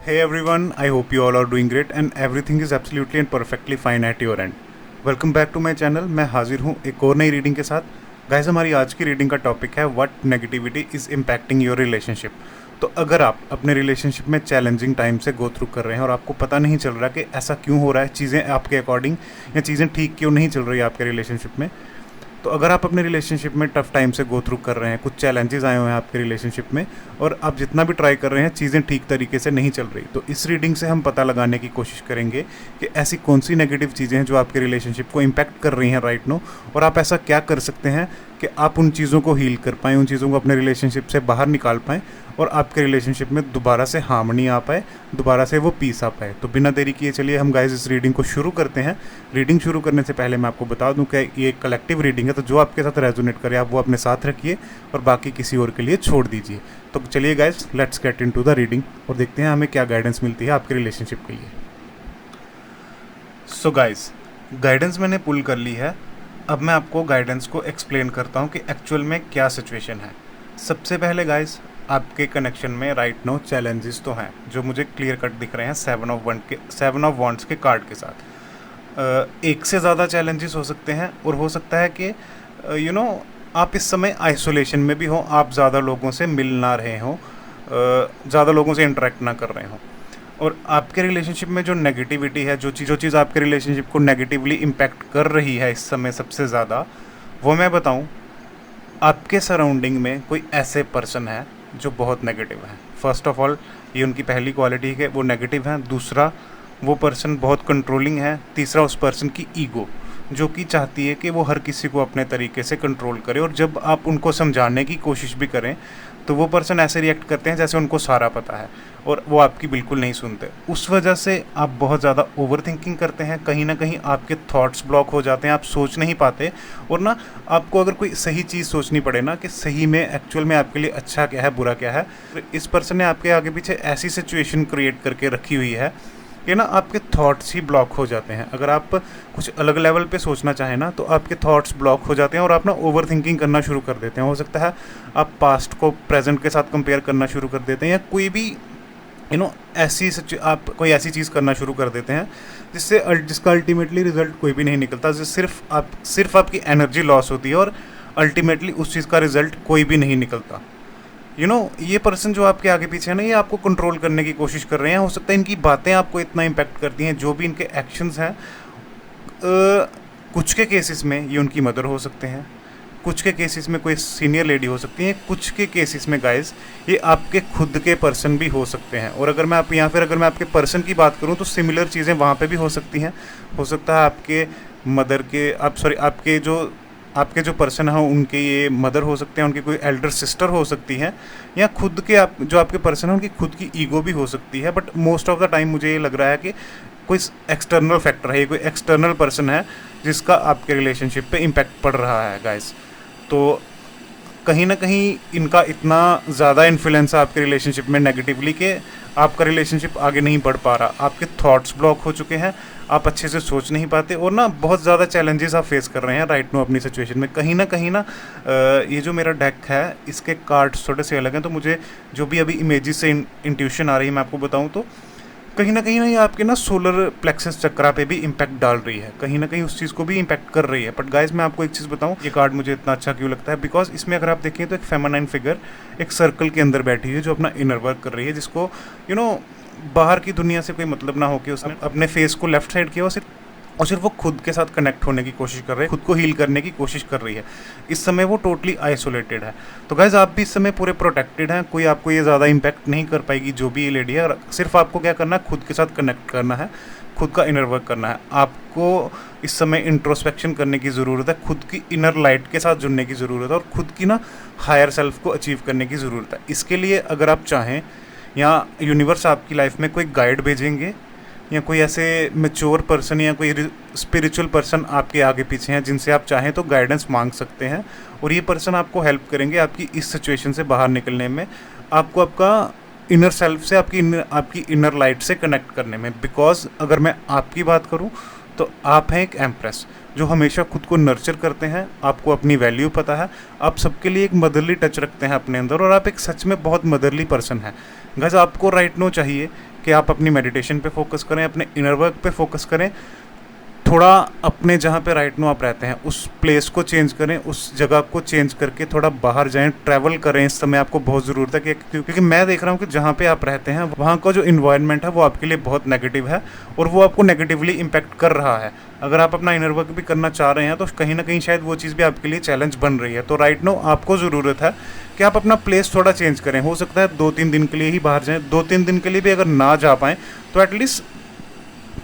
Hey everyone, I hope you all are doing great and everything is absolutely and perfectly fine at your end. Welcome back to my channel. मैं हाजिर हूँ एक और नई reading के साथ। Guys, हमारी आज की रीडिंग का टॉपिक है what negativity is impacting your relationship. तो अगर आप अपने रिलेशनशिप में चैलेंजिंग टाइम से गो थ्रू कर रहे हैं और आपको पता नहीं चल रहा कि ऐसा क्यों हो रहा है, चीज़ें आपके अकॉर्डिंग या चीज़ें ठीक क्यों नहीं चल रही है आपके रिलेशनशिप में, तो अगर आप अपने रिलेशनशिप में टफ टाइम से गो थ्रू कर रहे हैं, कुछ चैलेंजेस आए हुए हैं आपके रिलेशनशिप में और आप जितना भी ट्राई कर रहे हैं चीज़ें ठीक तरीके से नहीं चल रही, तो इस रीडिंग से हम पता लगाने की कोशिश करेंगे कि ऐसी कौन सी नेगेटिव चीज़ें हैं जो आपके रिलेशनशिप को इम्पैक्ट कर रही हैं राइट नो, और आप ऐसा क्या कर सकते हैं कि आप उन चीज़ों को हील कर पाएँ, उन चीज़ों को अपने रिलेशनशिप से बाहर निकाल पाएँ और आपके रिलेशनशिप में दोबारा से हार्मनी आ पाए, दोबारा से वो पीस आ पाए। तो बिना देरी किए चलिए हम गाइस इस रीडिंग को शुरू करते हैं। रीडिंग शुरू करने से पहले मैं आपको बता दूं कि ये एक कलेक्टिव रीडिंग है, तो जो आपके साथ रेजोनेट करे आप वो अपने साथ रखिए और बाकी किसी और के लिए छोड़ दीजिए। तो चलिए guys, let's get into the reading और देखते हैं हमें क्या गाइडेंस मिलती है आपके रिलेशनशिप के लिए। सो गाइस, गाइडेंस मैंने पुल कर ली है। अब मैं आपको गाइडेंस को एक्सप्लेन करता हूँ कि एक्चुअल में क्या सिचुएशन है। सबसे पहले गाइस, आपके कनेक्शन में राइट नो चैलेंजेस तो हैं जो मुझे क्लियर कट दिख रहे हैं सेवन ऑफ वॉन्ड्स के कार्ड के साथ। एक से ज़्यादा चैलेंजेस हो सकते हैं और हो सकता है कि आप इस समय आइसोलेशन में भी हो, आप ज़्यादा लोगों से मिल ना रहे हो, ज़्यादा लोगों से इंटरेक्ट ना कर रहे हो, और आपके रिलेशनशिप में जो नेगेटिविटी है, जो चीज़ आपके रिलेशनशिप को नेगेटिवली इम्पैक्ट कर रही है इस समय सबसे ज़्यादा, वो मैं बताऊँ। आपके सराउंडिंग में कोई ऐसे पर्सन है जो बहुत नेगेटिव है। फर्स्ट ऑफ ऑल, ये उनकी पहली क्वालिटी है कि वो नेगेटिव है। दूसरा, वो पर्सन बहुत कंट्रोलिंग है। तीसरा, उस पर्सन की ईगो जो कि चाहती है कि वो हर किसी को अपने तरीके से कंट्रोल करे, और जब आप उनको समझाने की कोशिश भी करें तो वो पर्सन ऐसे रिएक्ट करते हैं जैसे उनको सारा पता है और वो आपकी बिल्कुल नहीं सुनते। उस वजह से आप बहुत ज़्यादा ओवर थिंकिंग करते हैं, कहीं ना कहीं आपके थॉट्स ब्लॉक हो जाते हैं, आप सोच नहीं पाते। और ना, आपको अगर कोई सही चीज़ सोचनी पड़े ना कि सही में एक्चुअल में आपके लिए अच्छा क्या है, बुरा क्या है, तो इस पर्सन ने आपके आगे पीछे ऐसी सिचुएशन क्रिएट करके रखी हुई है कि ना आपके थॉट्स ही ब्लॉक हो जाते हैं। अगर आप कुछ अलग लेवल पे सोचना चाहें ना, तो आपके थॉट्स ब्लॉक हो जाते हैं और आप ना ओवर थिंकिंग करना शुरू कर देते हैं। हो सकता है आप पास्ट को प्रेजेंट के साथ कंपेयर करना शुरू कर देते हैं, या कोई भी आप कोई ऐसी चीज़ करना शुरू कर देते हैं जिसका अल्टीमेटली रिजल्ट कोई भी नहीं निकलता, सिर्फ आपकी एनर्जी लॉस होती है और अल्टीमेटली उस चीज़ का रिजल्ट कोई भी नहीं निकलता। ये पर्सन जो आपके आगे पीछे है ना, ये आपको कंट्रोल करने की कोशिश कर रहे हैं। हो सकता है इनकी बातें आपको इतना इम्पैक्ट करती हैं, जो भी इनके एक्शंस हैं। कुछ के केसेस में ये उनकी मदर हो सकते हैं, कुछ के केसेस में कोई सीनियर लेडी हो सकती है, कुछ के केसेस में गाइस ये आपके खुद के पर्सन भी हो सकते हैं। और अगर मैं आपके पर्सन की बात करूं तो सिमिलर चीज़ें वहाँ पे भी हो सकती हैं। हो सकता है आपके मदर के आपके जो पर्सन हैं उनके ये मदर हो सकते हैं, उनकी कोई एल्डर सिस्टर हो सकती है, या खुद के जो आपके पर्सन हैं उनकी खुद की ईगो भी हो सकती है। But most of the time मुझे ये लग रहा है कि कोई एक्सटर्नल फैक्टर है, कोई एक्सटर्नल पर्सन है जिसका आपके रिलेशनशिप पे इम्पैक्ट पड़ रहा है गाइस। तो कहीं ना कहीं इनका इतना ज़्यादा इन्फ्लुएंस है आपके रिलेशनशिप में नेगेटिवली कि आपका रिलेशनशिप आगे नहीं बढ़ पा रहा। आपके थॉट्स ब्लॉक हो चुके हैं, आप अच्छे से सोच नहीं पाते, और ना बहुत ज़्यादा चैलेंजेस आप फेस कर रहे हैं राइट नो अपनी सिचुएशन में। कहीं ना ये जो मेरा डेक है इसके कार्ड्स थोड़े से अलग हैं, तो मुझे जो भी अभी इमेजेस से इंट्यूशन आ रही है मैं आपको बताऊँ तो कहीं ना ये आपके ना सोलर प्लेक्सस चक्रा पे भी इम्पैक्ट डाल रही है, कहीं ना कहीं उस चीज़ को भी इम्पैक्ट कर रही है। बट गाइस, मैं आपको एक चीज़ बताऊं, ये कार्ड मुझे इतना अच्छा क्यों लगता है, बिकॉज इसमें अगर आप देखें तो एक फेमिनाइन फिगर एक सर्कल के अंदर बैठी है जो अपना इनर वर्क कर रही है, जिसको बाहर की दुनिया से कोई मतलब ना हो कि उसने अपने फेस को लेफ्ट साइड किया और सिर्फ वो खुद के साथ कनेक्ट होने की कोशिश कर रहे हैं, खुद को हील करने की कोशिश कर रही है। इस समय वो टोटली आइसोलेटेड है। तो गाइज, आप भी इस समय पूरे प्रोटेक्टेड हैं, कोई आपको ये ज़्यादा इम्पैक्ट नहीं कर पाएगी जो भी ये लेडी है। सिर्फ आपको क्या करना है, खुद के साथ कनेक्ट करना है, खुद का इनर वर्क करना है। आपको इस समय इंट्रोस्पेक्शन करने की ज़रूरत है, खुद की इनर लाइट के साथ जुड़ने की ज़रूरत है और खुद की ना हायर सेल्फ को अचीव करने की ज़रूरत है। इसके लिए अगर आप चाहें, या यूनिवर्स आपकी लाइफ में कोई गाइड भेजेंगे, या कोई ऐसे मैच्योर पर्सन या कोई स्पिरिचुअल पर्सन आपके आगे पीछे हैं जिनसे आप चाहें तो गाइडेंस मांग सकते हैं, और ये पर्सन आपको हेल्प करेंगे आपकी इस सिचुएशन से बाहर निकलने में, आपको आपका इनर सेल्फ से, आपकी इनर लाइट से कनेक्ट करने में। बिकॉज अगर मैं आपकी बात करूं तो आप हैं एक एम्प्रेस जो हमेशा खुद को नर्चर करते हैं, आपको अपनी वैल्यू पता है, आप सबके लिए एक मदरली टच रखते हैं अपने अंदर, और आप एक सच में बहुत मदरली पर्सन हैं। गाइस, आपको राइट नो चाहिए कि आप अपनी मेडिटेशन पे फोकस करें, अपने इनर वर्क पे फोकस करें, थोड़ा अपने जहाँ पे राइट नो आप रहते हैं उस प्लेस को चेंज करें, उस जगह को चेंज करके थोड़ा बाहर जाएं, ट्रैवल करें। इस समय आपको बहुत ज़रूरत है क्योंकि मैं देख रहा हूँ कि जहाँ पे आप रहते हैं वहाँ का जो इन्वायरमेंट है वो आपके लिए बहुत नेगेटिव है और वो आपको नेगेटिवली इम्पैक्ट कर रहा है। अगर आप अपना इनर वर्क भी करना चाह रहे हैं तो कहीं ना कहीं शायद वो चीज़ भी आपके लिए चैलेंज बन रही है। तो राइट नो आपको ज़रूरत है कि आप अपना प्लेस थोड़ा चेंज करें। हो सकता है 2-3 दिन के लिए ही बाहर जाएँ, 2-3 दिन के लिए भी अगर ना जा पाएँ तो एटलीस्ट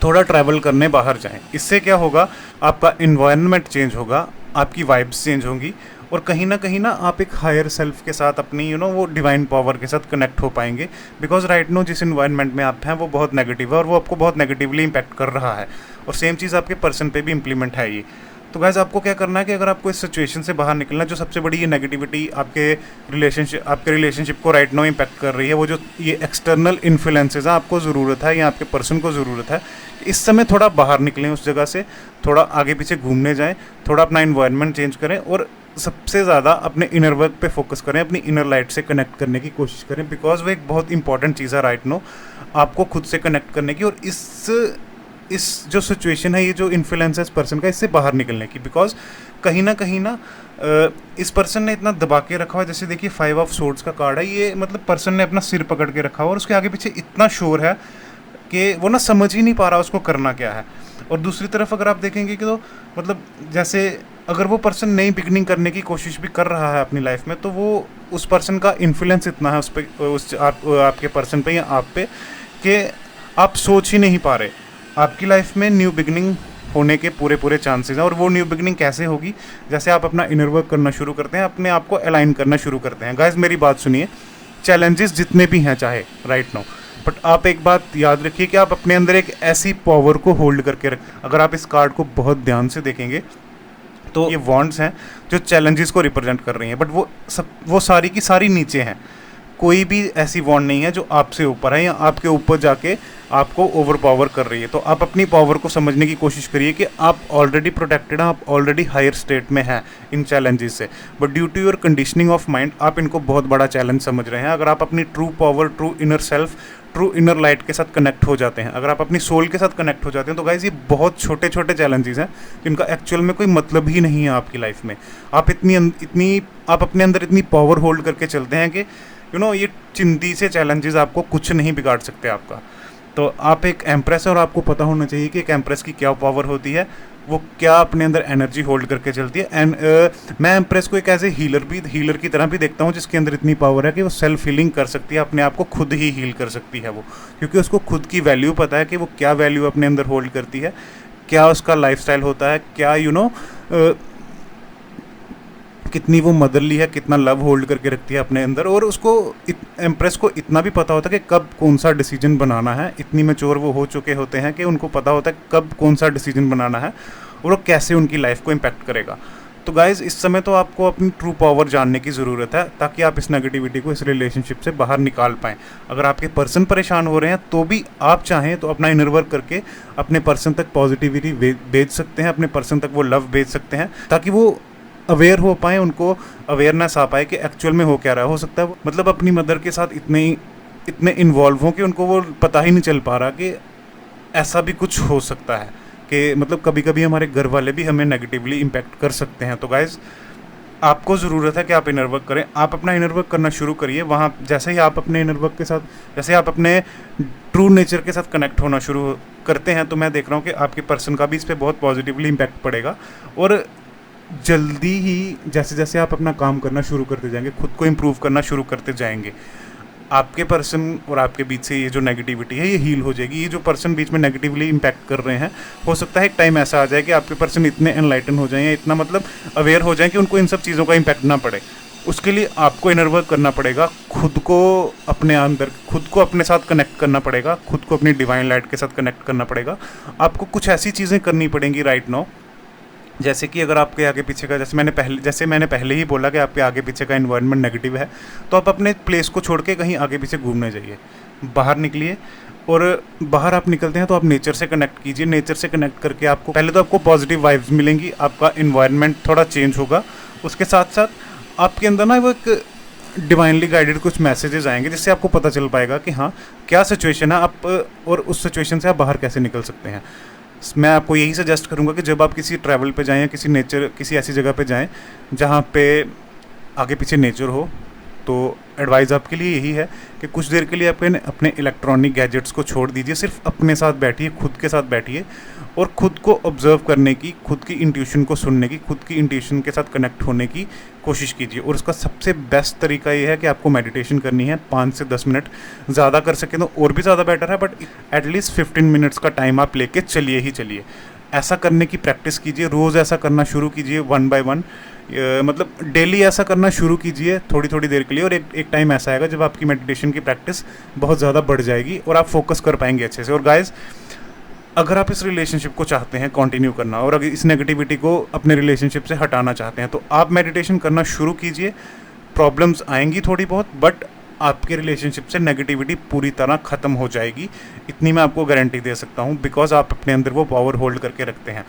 थोड़ा ट्रैवल करने बाहर जाएं। इससे क्या होगा, आपका इन्वायरमेंट चेंज होगा, आपकी वाइब्स चेंज होंगी और कहीं ना आप एक हायर सेल्फ के साथ अपनी वो डिवाइन पावर के साथ कनेक्ट हो पाएंगे। बिकॉज राइट नो जिस इन्वायरमेंट में आप हैं वो बहुत नेगेटिव है और वो आपको बहुत नेगेटिवली इम्पैक्ट कर रहा है और सेम चीज़ आपके पर्सन पे भी इम्प्लीमेंट है ये। तो गाइस आपको क्या करना है कि अगर आपको इस सिचुएशन से बाहर निकलना, जो सबसे बड़ी ये नेगेटिविटी आपके रिलेशनशिप को राइट नो इम्पैक्ट कर रही है, वो जो ये एक्सटर्नल इन्फ्लुएंसेस हैं, आपको ज़रूरत है या आपके पर्सन को ज़रूरत है इस समय थोड़ा बाहर निकलें उस जगह से, थोड़ा आगे पीछे घूमने जाएं, थोड़ा अपना इन्वायरमेंट चेंज करें और सबसे ज़्यादा अपने इनर वर्क पे फोकस करें, अपनी इनर लाइट से कनेक्ट करने की कोशिश करें। बिकॉज वो एक बहुत इंपॉर्टेंट चीज़ है राइट नो आपको खुद से कनेक्ट करने की और इस जो सिचुएशन है, ये जो इन्फ्लुएंस है इस पर्सन का, इससे बाहर निकलने की। बिकॉज कहीं ना इस पर्सन ने इतना दबा के रखा हुआ है। जैसे देखिए 5 ऑफ सोर्ड्स का कार्ड है, ये मतलब पर्सन ने अपना सिर पकड़ के रखा हुआ और उसके आगे पीछे इतना शोर है कि वो ना समझ ही नहीं पा रहा उसको करना क्या है। और दूसरी तरफ अगर आप देखेंगे कि तो मतलब जैसे अगर वो पर्सन नई बिगनिंग करने की कोशिश भी कर रहा है अपनी लाइफ में, तो वो उस पर्सन का इन्फ्लुएंस इतना है आपके पर्सन पे या आप पे कि आप सोच ही नहीं पा रहे। आपकी लाइफ में न्यू बिगनिंग होने के पूरे चांसेस हैं और वो न्यू बिगनिंग कैसे होगी, जैसे आप अपना इनर वर्क करना शुरू करते हैं, अपने आप को अलाइन करना शुरू करते हैं। गाइस मेरी बात सुनिए, चैलेंजेस जितने भी हैं चाहे राइट नाउ, बट आप एक बात याद रखिए कि आप अपने अंदर एक ऐसी पावर को होल्ड करके अगर आप इस कार्ड को बहुत ध्यान से देखेंगे तो ये वॉन्ड्स हैं जो चैलेंजेस को रिप्रेजेंट कर रही हैं, बट वो सारी की सारी नीचे हैं। कोई भी ऐसी वॉन्ड नहीं है जो आपसे ऊपर है या आपके ऊपर जाके आपको ओवर पावर कर रही है। तो आप अपनी पावर को समझने की कोशिश करिए कि आप ऑलरेडी प्रोटेक्टेड हैं, आप ऑलरेडी हायर स्टेट में हैं इन चैलेंजेस से, but due to your conditioning of mind आप इनको बहुत बड़ा चैलेंज समझ रहे हैं। अगर आप अपनी true power, true inner self, true inner light के साथ कनेक्ट हो जाते हैं, अगर आप अपनी सोल के साथ कनेक्ट हो जाते हैं, तो गाइज ये बहुत छोटे छोटे चैलेंजेस हैं जिनका एक्चुअल में कोई मतलब ही नहीं है आपकी लाइफ में। आप आप अपने अंदर इतनी पावर होल्ड करके चलते हैं कि ये चिंदी से चैलेंजेस आपको कुछ नहीं बिगाड़ सकते आपका। तो आप एक एम्प्रेस है और आपको पता होना चाहिए कि एक एम्प्रेस की क्या पावर होती है, वो क्या अपने अंदर एनर्जी होल्ड करके चलती है। एंड मैं एम्प्रेस को एक एज ए हीलर की तरह भी देखता हूँ, जिसके अंदर इतनी पावर है कि वो सेल्फ हीलिंग कर सकती है, अपने आप को खुद ही हील कर सकती है वो, क्योंकि उसको खुद की वैल्यू पता है कि वो क्या वैल्यू अपने अंदर होल्ड करती है, क्या उसका लाइफस्टाइल होता है, क्या कितनी वो मदरली है, कितना लव होल्ड करके रखती है अपने अंदर। और उसको एम्प्रेस को इतना भी पता होता है कि कब कौन सा डिसीजन बनाना है। इतनी मैच्योर वो हो चुके होते हैं कि उनको पता होता है कब कौन सा डिसीजन बनाना है और वो कैसे उनकी लाइफ को इम्पैक्ट करेगा। तो गाइज़ इस समय तो आपको अपनी ट्रू पावर जानने की ज़रूरत है ताकि आप इस नेगेटिविटी को, इस रिलेशनशिप से बाहर निकाल पाएँ। अगर आपके पर्सन परेशान हो रहे हैं तो भी आप चाहें तो अपना इनर वर्क करके अपने पर्सन तक पॉजिटिविटी भेज सकते हैं, अपने पर्सन तक वो लव भेज सकते हैं, ताकि वो अवेयर हो पाए, उनको अवेयरनेस आ पाए कि एक्चुअल में हो क्या रहा है। हो सकता है वो मतलब अपनी मदर के साथ इतने इन्वॉल्व हों कि उनको वो पता ही नहीं चल पा रहा कि ऐसा भी कुछ हो सकता है, कि मतलब कभी कभी हमारे घर वाले भी हमें नेगेटिवली इम्पैक्ट कर सकते हैं। तो गाइज़ आपको ज़रूरत है कि आप इनर वर्क करें, आप अपना इनर वर्क करना शुरू करिए। वहाँ जैसे ही आप अपने इनर वर्क के साथ, जैसे आप अपने ट्रू नेचर के साथ कनेक्ट होना शुरू करते हैं, तो मैं देख रहा हूँ कि आपके पर्सन का भी इस पर बहुत पॉजिटिवली इम्पैक्ट पड़ेगा। और जल्दी ही जैसे जैसे आप अपना काम करना शुरू करते जाएंगे, खुद को इम्प्रूव करना शुरू करते जाएंगे, आपके पर्सन और आपके बीच से ये जो नेगेटिविटी है ये हील हो जाएगी। ये जो पर्सन बीच में नेगेटिवली इम्पैक्ट कर रहे हैं, हो सकता है एक टाइम ऐसा आ जाए कि आपके पर्सन इतने एनलाइटन हो जाएं या इतना मतलब अवेयर हो जाएं कि उनको इन सब चीज़ों का इम्पैक्ट ना पड़े। उसके लिए आपको इनर वर्क करना पड़ेगा, खुद को अपने अंदर, खुद को अपने साथ कनेक्ट करना पड़ेगा, खुद को अपनी डिवाइन लाइट के साथ कनेक्ट करना पड़ेगा। आपको कुछ ऐसी चीज़ें करनी पड़ेंगी राइट नाउ, जैसे कि अगर आपके आगे पीछे का, जैसे मैंने पहले ही बोला कि आपके आगे पीछे का इन्वायरमेंट नेगेटिव है, तो आप अपने प्लेस को छोड़ के कहीं आगे पीछे घूमने जाइए, बाहर निकलिए। और बाहर आप निकलते हैं तो आप नेचर से कनेक्ट कीजिए। नेचर से कनेक्ट करके आपको पहले तो आपको पॉजिटिव वाइब्स मिलेंगी, आपका इन्वायरमेंट थोड़ा चेंज होगा, उसके साथ साथ आपके अंदर ना वो एक डिवाइनली गाइडेड कुछ मैसेजेस आएंगे जिससे आपको पता चल पाएगा कि हाँ क्या सिचुएशन है आप, और उस सिचुएशन से आप बाहर कैसे निकल सकते हैं। मैं आपको यही सजेस्ट करूँगा कि जब आप किसी ट्रैवल पे जाएँ या किसी ऐसी जगह पे जाएँ जहाँ पे आगे पीछे नेचर हो, तो एडवाइस आपके लिए यही है कि कुछ देर के लिए अपने इलेक्ट्रॉनिक गैजेट्स को छोड़ दीजिए, सिर्फ अपने साथ बैठिए, खुद के साथ बैठिए और खुद को ऑब्जर्व करने की, खुद की इंट्यूशन को सुनने की, खुद की इंट्यूशन के साथ कनेक्ट होने की कोशिश कीजिए। और उसका सबसे बेस्ट तरीका ये है कि आपको मेडिटेशन करनी है 5 से 10 मिनट, ज़्यादा कर सकें तो और भी ज़्यादा बेटर है, बट एटलीस्ट 15 मिनट्स का टाइम आप लेके चलिए ही चलिए। ऐसा करने की प्रैक्टिस कीजिए, रोज़ ऐसा करना शुरू कीजिए 1 by 1, मतलब डेली ऐसा करना शुरू कीजिए थोड़ी थोड़ी देर के लिए। और एक टाइम ऐसा आएगा जब आपकी मेडिटेशन की प्रैक्टिस बहुत ज़्यादा बढ़ जाएगी और आप फोकस कर पाएंगे अच्छे से। और गाइस, अगर आप इस रिलेशनशिप को चाहते हैं कंटिन्यू करना और अगर इस नेगेटिविटी को अपने रिलेशनशिप से हटाना चाहते हैं तो आप मेडिटेशन करना शुरू कीजिए। प्रॉब्लम्स आएंगी थोड़ी बहुत, बट आपके रिलेशनशिप से नेगेटिविटी पूरी तरह ख़त्म हो जाएगी, इतनी मैं आपको गारंटी दे सकता हूँ, बिकॉज आप अपने अंदर वो पावर होल्ड करके रखते हैं।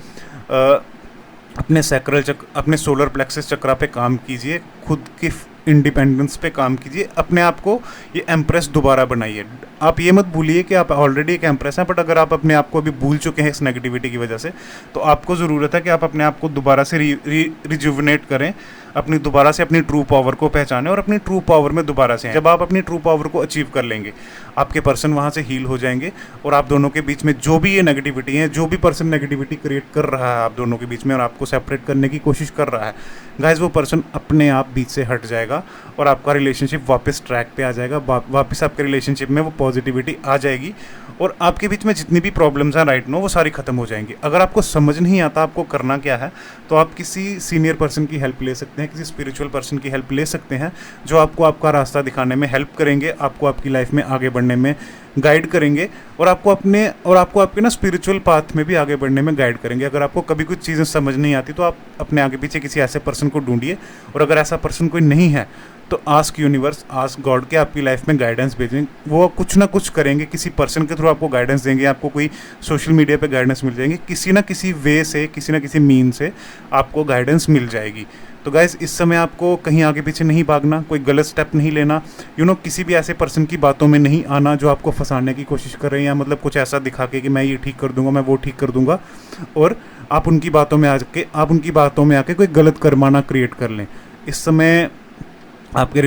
अपने सैक्रल चक्र, अपने सोलर प्लेक्सस चक्रा पे काम कीजिए, खुद की इंडिपेंडेंस पे काम कीजिए, अपने आप को ये एम्प्रेस दोबारा बनाइए। आप ये मत भूलिए कि आप ऑलरेडी एक एम्प्रेस हैं, बट अगर आप अपने आप को अभी भूल चुके हैं इस नेगेटिविटी की वजह से, तो आपको ज़रूरत है कि आप अपने आप को दोबारा से रिजुवनेट करें, अपनी दोबारा से अपनी ट्रू पावर को पहचानें और अपनी ट्रू पावर में दोबारा से आएं। जब आप अपनी ट्रू पावर को अचीव कर लेंगे, आपके पर्सन वहाँ से हील हो जाएंगे और आप दोनों के बीच में जो भी ये नेगेटिविटी है, जो भी पर्सन नेगेटिविटी क्रिएट कर रहा है आप दोनों के बीच में और आपको सेपरेट करने की कोशिश कर रहा है, गाइस वो पर्सन अपने आप बीच से हट जाएगा और आपका रिलेशनशिप वापस ट्रैक पे आ जाएगा, वापस आपके रिलेशनशिप में वो पॉजिटिविटी आ जाएगी और आपके बीच में जितनी भी प्रॉब्लम्स हैं राइट नो वो सारी ख़त्म हो जाएंगी। अगर आपको समझ नहीं आता आपको करना क्या है, तो आप किसी सीनियर पर्सन की हेल्प ले सकते हैं, किसी स्पिरिचुअल पर्सन की हेल्प ले सकते हैं, जो आपको आपका रास्ता दिखाने में हेल्प करेंगे, आपको आपकी लाइफ में आगे बढ़ने में गाइड करेंगे और आपको आपके ना स्पिरिचुअल पाथ में भी आगे बढ़ने में गाइड करेंगे। अगर आपको कभी कुछ चीज़ें समझ नहीं आती तो आप अपने आगे पीछे किसी ऐसे पर्सन को ढूंढिए, और अगर ऐसा पर्सन कोई नहीं है तो आस्क यूनिवर्स, आस्क गॉड के आपकी लाइफ में गाइडेंस भेजें। वो कुछ ना कुछ करेंगे, किसी पर्सन के थ्रू आपको गाइडेंस देंगे, आपको कोई सोशल मीडिया पे गाइडेंस मिल जाएंगे, किसी ना किसी वे से, किसी ना किसी मीन से आपको गाइडेंस मिल जाएगी। तो गाइस, इस समय आपको कहीं आगे पीछे नहीं भागना, कोई गलत स्टेप नहीं लेना, किसी भी ऐसे पर्सन की बातों में नहीं आना जो आपको फंसाने की कोशिश कर रहे हैं, या मतलब कुछ ऐसा दिखा के कि मैं ये ठीक कर दूंगा, मैं वो ठीक कर दूंगा, और आप उनकी बातों में आके कोई गलत कर्माना क्रिएट कर लें। इस समय आपके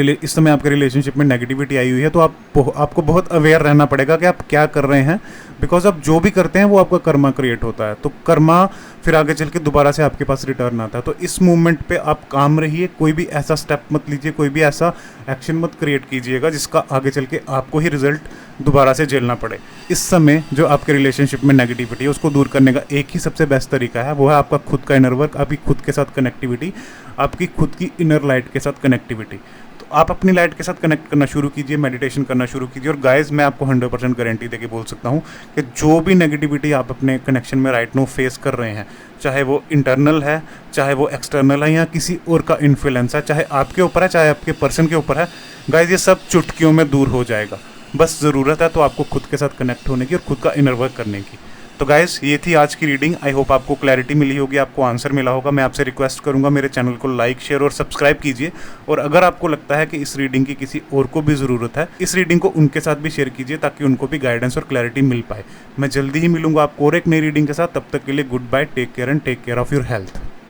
रिलेशनशिप में नेगेटिविटी आई हुई है, तो आपको बहुत अवेयर रहना पड़ेगा कि आप क्या कर रहे हैं, बिकॉज आप जो भी करते हैं वो आपका कर्मा क्रिएट होता है, तो कर्मा फिर आगे चल के दोबारा से आपके पास रिटर्न आता है। तो इस मूवमेंट पे आप काम रहिए, कोई भी ऐसा स्टेप मत लीजिए, कोई भी ऐसा एक्शन मत क्रिएट कीजिएगा जिसका आगे चल के आपको ही रिजल्ट दोबारा से झेलना पड़े। इस समय जो आपके रिलेशनशिप में नेगेटिविटी है उसको दूर करने का एक ही सबसे बेस्ट तरीका है, वो है आपका खुद का इनर वर्क, आपकी खुद के साथ कनेक्टिविटी, आपकी खुद की इनर लाइट के साथ कनेक्टिविटी। तो आप अपनी लाइट के साथ कनेक्ट करना शुरू कीजिए, मेडिटेशन करना शुरू कीजिए। और गाइस, मैं आपको 100% गारंटी देके बोल सकता हूँ कि जो भी नेगेटिविटी आप अपने कनेक्शन में राइट नो फेस कर रहे हैं, चाहे वो इंटरनल है, चाहे वो एक्सटर्नल है, या किसी और का इन्फ्लुएंस है, चाहे आपके ऊपर है, चाहे आपके पर्सन के ऊपर है, गाइस ये सब चुटकियों में दूर हो जाएगा। बस ज़रूरत है तो आपको खुद के साथ कनेक्ट होने की और खुद का इनर वर्क करने की। तो गाइस, ये थी आज की रीडिंग। आई होप आपको क्लैरिटी मिली होगी, आपको आंसर मिला होगा। मैं आपसे रिक्वेस्ट करूंगा मेरे चैनल को लाइक, शेयर और सब्सक्राइब कीजिए, और अगर आपको लगता है कि इस रीडिंग की किसी और को भी ज़रूरत है, इस रीडिंग को उनके साथ भी शेयर कीजिए ताकि उनको भी गाइडेंस और क्लैरिटी मिल पाए। मैं जल्दी ही मिलूंगा आपको और एक नई रीडिंग के साथ। तब तक के लिए good bye, take care and take care of your health.